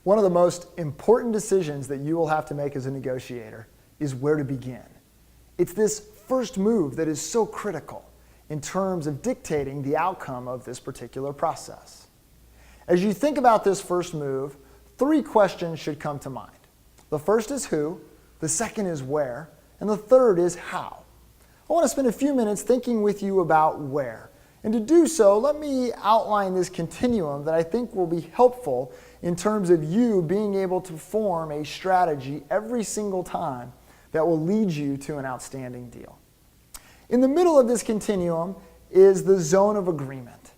One of the most important decisions that you will have to make as a negotiator is where to begin. It's this first move that is so critical in terms of dictating the outcome of this particular process. As you think about this first move, 3 questions should come to mind. The first is who, the second is where, and the third is how. I want to spend a few minutes thinking with you about where. And to do so, let me outline this continuum that I think will be helpful in terms of you being able to form a strategy every single time that will lead you to an outstanding deal. In the middle of this continuum is the zone of agreement.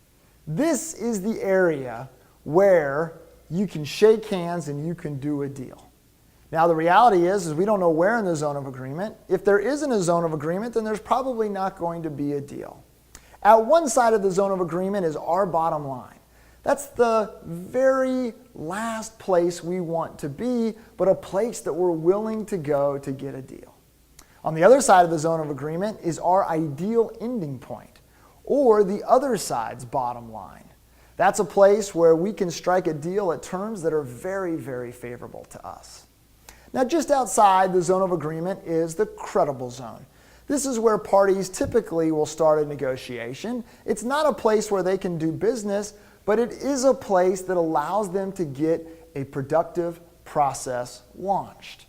This is the area where you can shake hands and you can do a deal. Now the reality is we don't know where in the zone of agreement. If there isn't a zone of agreement, then there's probably not going to be a deal. At one side of the zone of agreement is our bottom line. That's the very last place we want to be, but a place that we're willing to go to get a deal. On the other side of the zone of agreement is our ideal ending point, or the other side's bottom line. That's a place where we can strike a deal at terms that are very, very favorable to us. Now, just outside the zone of agreement is the credible zone. This is where parties typically will start a negotiation. It's not a place where they can do business, but it is a place that allows them to get a productive process launched.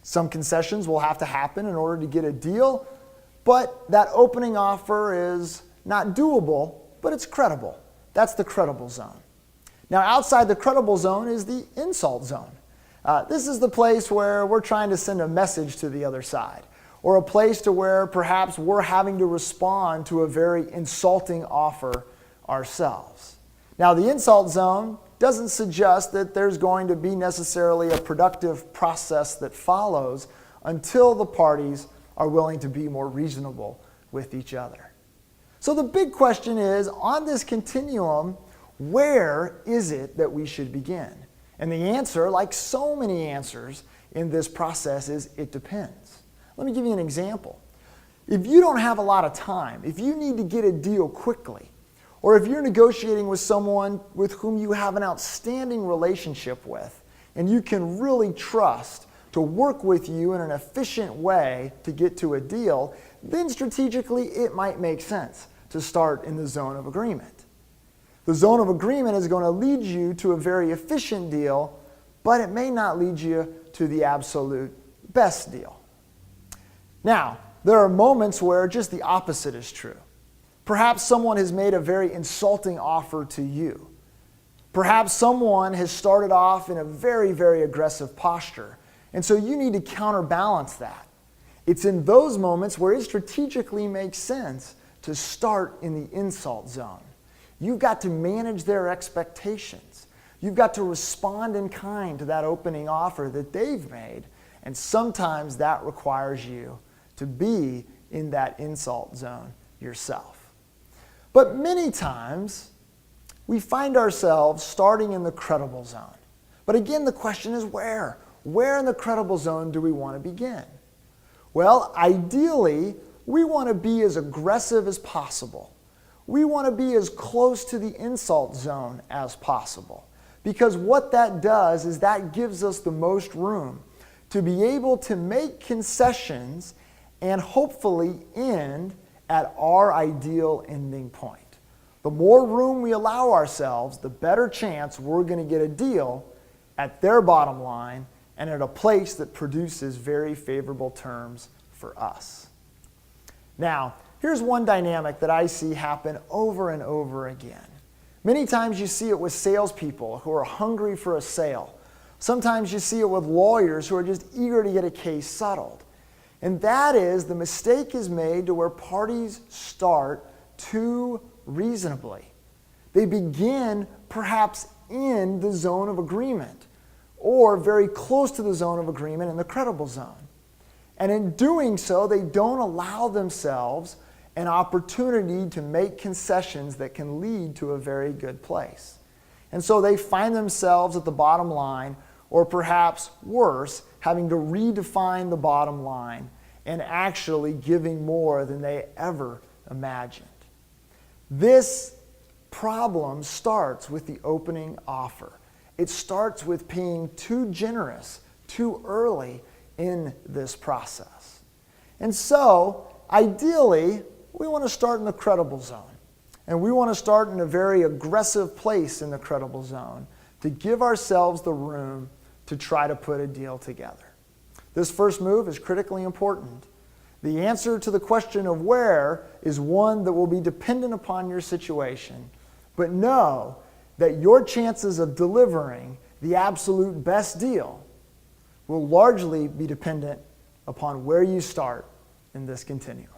Some concessions will have to happen in order to get a deal, but that opening offer is not doable, but it's credible. That's the credible zone. Now, outside the credible zone is the insult zone. This is the place where we're trying to send a message to the other side, or a place to where perhaps we're having to respond to a very insulting offer ourselves. Now, the insult zone doesn't suggest that there's going to be necessarily a productive process that follows until the parties are willing to be more reasonable with each other. So the big question is, on this continuum, where is it that we should begin? And the answer, like so many answers in this process, is it depends. Let me give you an example. If you don't have a lot of time, if you need to get a deal quickly, or if you're negotiating with someone with whom you have an outstanding relationship with, and you can really trust to work with you in an efficient way to get to a deal, then strategically it might make sense to start in the zone of agreement. The zone of agreement is going to lead you to a very efficient deal, but it may not lead you to the absolute best deal. Now, there are moments where just the opposite is true. Perhaps someone has made a very insulting offer to you. Perhaps someone has started off in a very, very aggressive posture, and so you need to counterbalance that. It's in those moments where it strategically makes sense to start in the insult zone. You've got to manage their expectations. You've got to respond in kind to that opening offer that they've made, and sometimes that requires you to be in that insult zone yourself. But many times, we find ourselves starting in the credible zone. But again, the question is where? Where in the credible zone do we want to begin? Well, ideally, we want to be as aggressive as possible. We want to be as close to the insult zone as possible. Because what that does is that gives us the most room to be able to make concessions and hopefully end at our ideal ending point. The more room we allow ourselves, the better chance we're going to get a deal at their bottom line and at a place that produces very favorable terms for us. Now, here's one dynamic that I see happen over and over again. Many times you see it with salespeople who are hungry for a sale. Sometimes you see it with lawyers who are just eager to get a case settled. And that is, the mistake is made to where parties start too reasonably. They begin perhaps in the zone of agreement or very close to the zone of agreement in the credible zone. And in doing so, they don't allow themselves an opportunity to make concessions that can lead to a very good place. And so they find themselves at the bottom line, or perhaps worse, having to redefine the bottom line and actually giving more than they ever imagined. This problem starts with the opening offer. It starts with being too generous, too early in this process. And so, ideally, we want to start in the credible zone. And we want to start in a very aggressive place in the credible zone to give ourselves the room to try to put a deal together. This first move is critically important. The answer to the question of where is one that will be dependent upon your situation, but know that your chances of delivering the absolute best deal will largely be dependent upon where you start in this continuum.